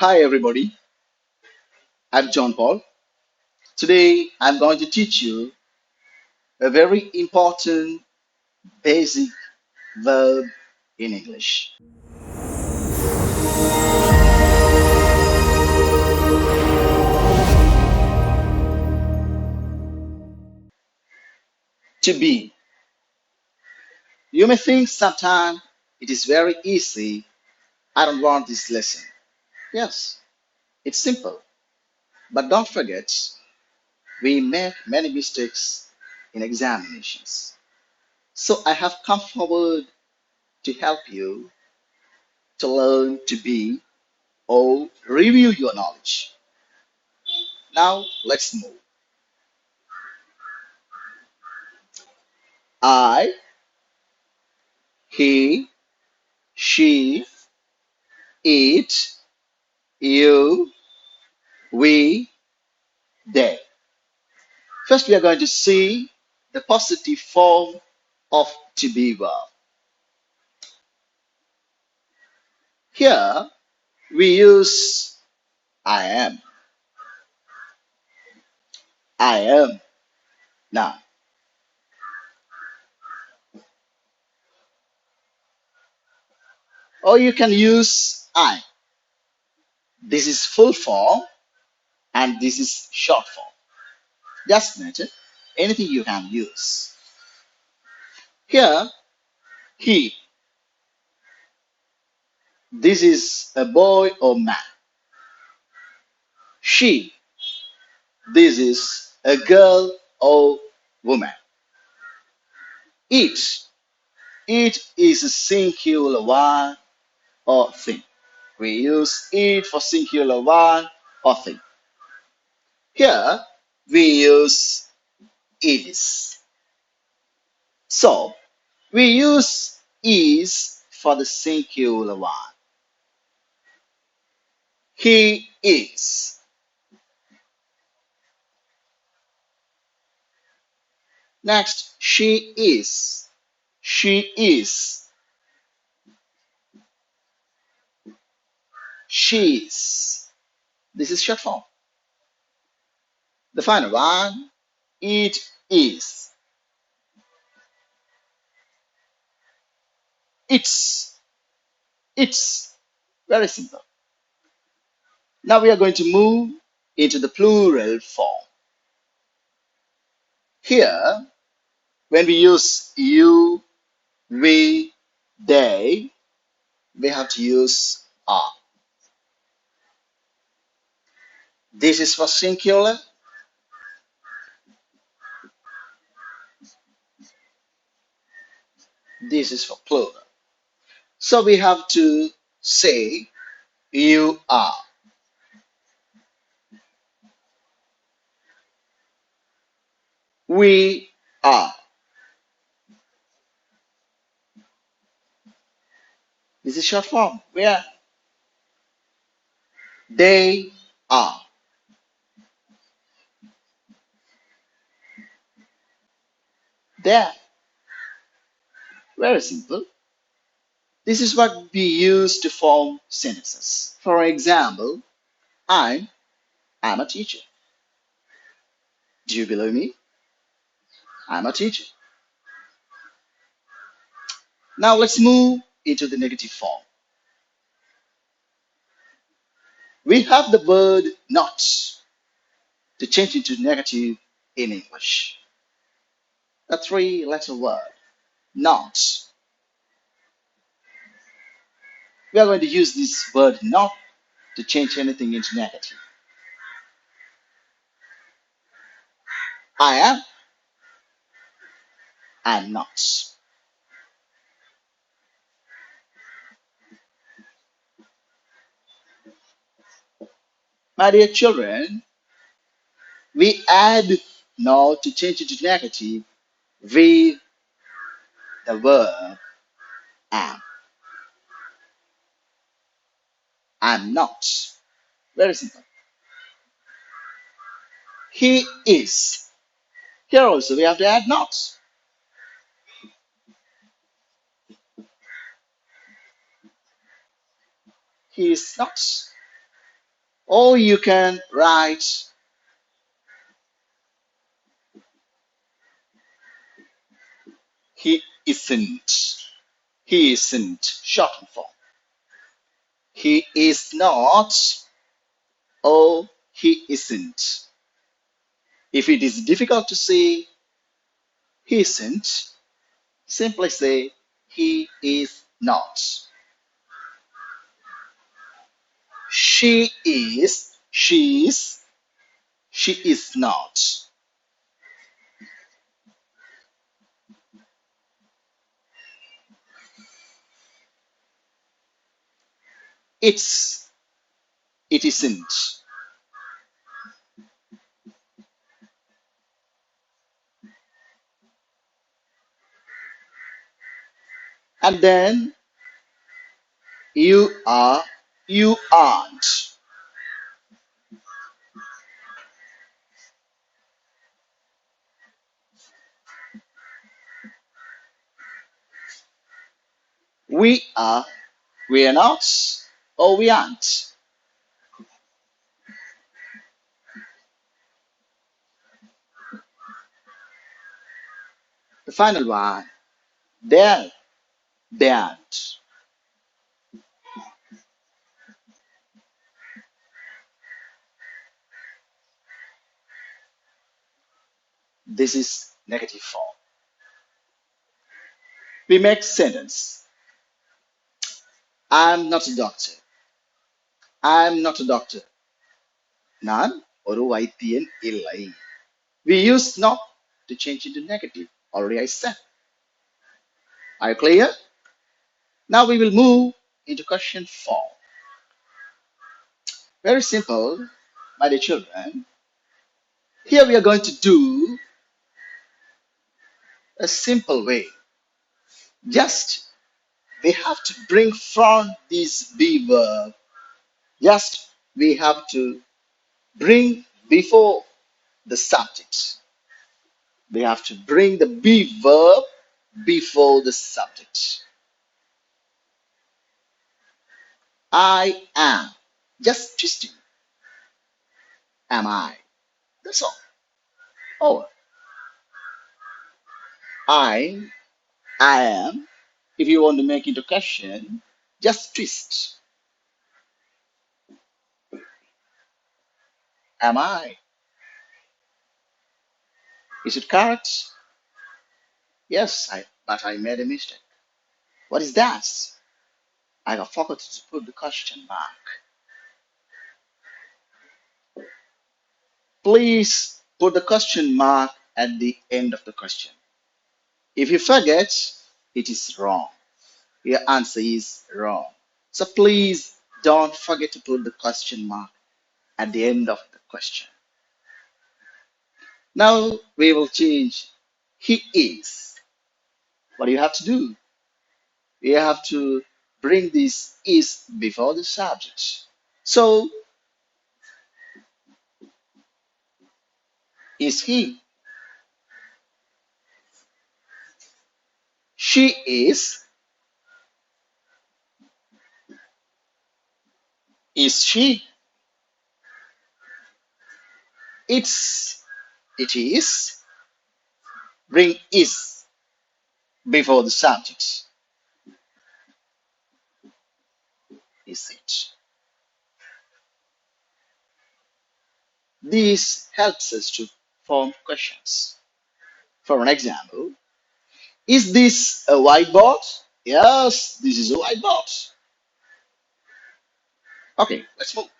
Hi everybody, I'm John Paul. Today I'm going to teach you a very important basic verb in English. To be. You may think sometimes it is very easy. I don't want this lesson. Yes, it's simple. But don't forget, we make many mistakes in examinations. So I have come forward to help you to learn to be or review your knowledge. Now let's move. I, he, she, it, you, we, they. First, we are going to see the positive form of to be verb. Here, we use I am. I am. Now, or you can use I. This is full form and this is short form. Doesn't matter. Anything you can use. Here, he. This is a boy or man. She. This is a girl or woman. It. It is a singular one or thing. We use it for singular one or thing. Here we use is. So we use is for the singular one. He is. Next, she is. She is. She is. This is short form. The final one, it is. It's. It's. Very simple. Now we are going to move into the plural form. Here, when we use you, we, they, we have to use are. This is for singular. This is for plural. So we have to say you are. We are. This is short form. Where they are. There. Very simple. This is what we use to form sentences. For example, I'm a teacher. Do you believe me? I'm a teacher. Now let's move into the negative form. We have the word not to change into negative in English. A three-letter word, not. We are going to use this word not to change anything into negative. I am, I'm not. My dear children, we add not to change it to negative with the verb am. I'm not. Very simple. He is. Here also we have to add not. He is not. Or you can write he isn't. He isn't. Shortened form. He is not. Or he isn't. If it is difficult to say he isn't, simply say he is not. She is. She is. She is not. It's. It isn't. And then you are. You aren't. We are. We are not. Or we aren't. The final one. There. They aren't. This is negative form. We make sentence. I'm not a doctor. I'm not a doctor. நான் ஒரு வைத்தியன் இல்லை. We use not to change into negative. Already I said. Are you clear? Now we will move into question 4. Very simple, my dear children. Here we are going to do a simple way. Just we have to bring from this be verb. Just we have to bring before the subject. We have to bring the be verb before the subject. I am. Just twisting. Am I? That's all. Oh, I, I am. If you want to make it a question, just twist. Am I? Is it correct? Yes, but I made a mistake. What is that? I got forgot to put the question mark. Please put the question mark at the end of the question. If you forget, it is wrong. Your answer is wrong. So please don't forget to put the question mark at the end of the question. Now we will change he is. What do you have to do? You have to bring this is before the subject. So is he? She is. Is she? It's. It is. Bring is before the subject. Is it? This helps us to form questions. For an example, is this a whiteboard? Yes, this is a whiteboard. Okay, let's move.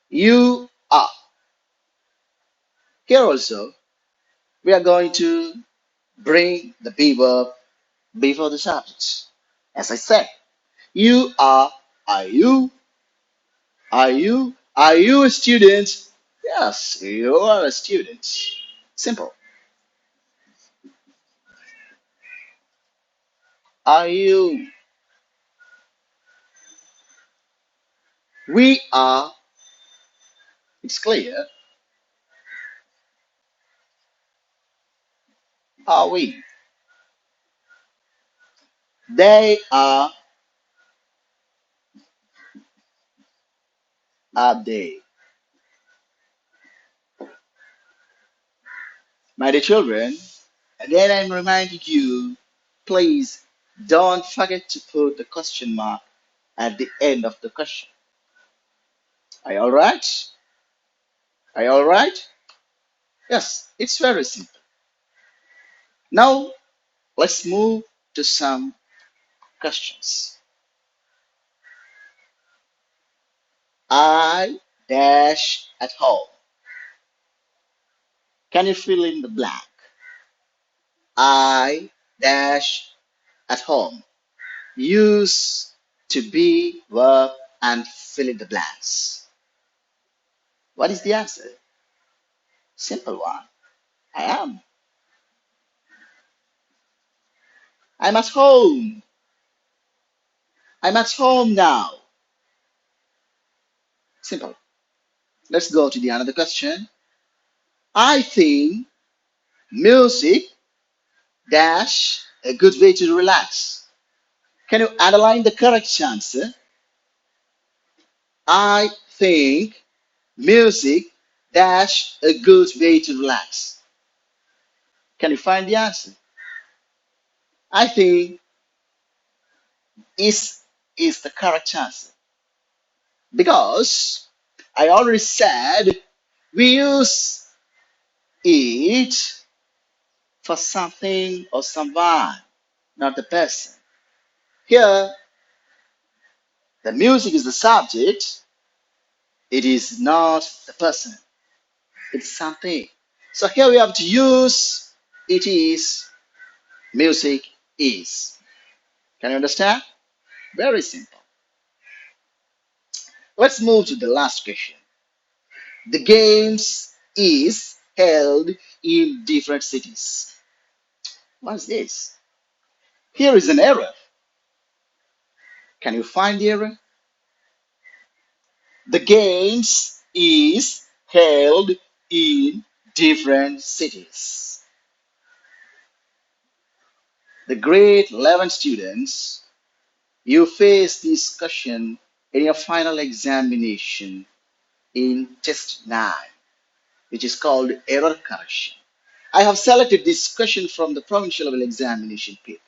You are. Here also, we are going to bring the be verb before the subject. As I said, you are you, are you a student? Yes, you are a student. Simple. Are you? We are. It's clear. Are we? They are. are they? My dear children, again I'm reminding you, please don't forget to put the question mark at the end of the question. Are you alright? Are you alright? Yes, it's very simple. Now let's move to some questions. I dash at home. Can you fill in the blank? I dash at home. Use to be, verb, and fill in the blanks. What is the answer? Simple one. I am. I'm at home. I'm at home now. Simple. Let's go to the another question. I think music dash a good way to relax. Can you underline the correct answer? I think music dash a good way to relax. Can you find the answer? I think is the correct answer because I already said we use it for something or someone, not the person. Here, the music is the subject, it is not the person, it's something. So here we have to use it is, music is. Can you understand? Very simple. Let's move to the last question. The games is held in different cities. What's this? Here is an error. Can you find the error? The games is held in different cities. The grade 11 students, you face this question in your final examination in test 9, which is called error correction. I have selected this question from the provincial level examination paper.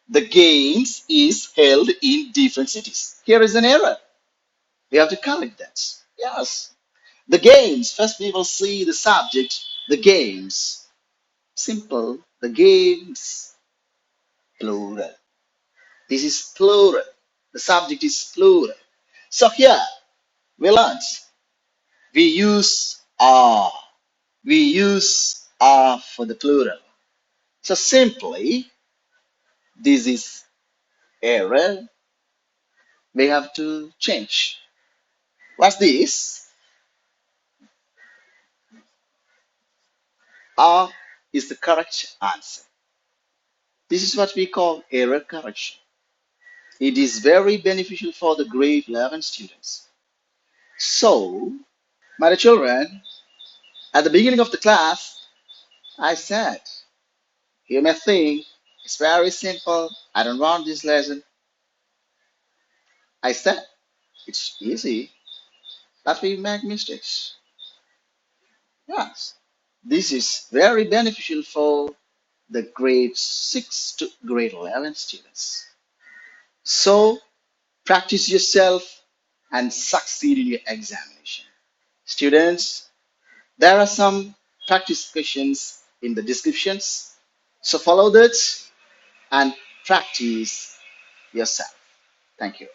The games is held in different cities. Here is an error. We have to correct that. Yes. The games, first we will see the subject, the games. Simple. The games, plural. This is plural. The subject is plural. So here we learned we use are. We use are for the plural. So simply, this is error. We have to change. What's this? Are is the correct answer. This is what we call error correction. It is very beneficial for the grade 11 students. So, my dear children, at the beginning of the class, I said, you may think it's very simple. I don't want this lesson. I said, it's easy, but we make mistakes. Yes, this is very beneficial for the grade 6 to grade 11 students. So, practice yourself and succeed in your examination. Students, there are some practice questions in the descriptions. So follow that and practice yourself. Thank you.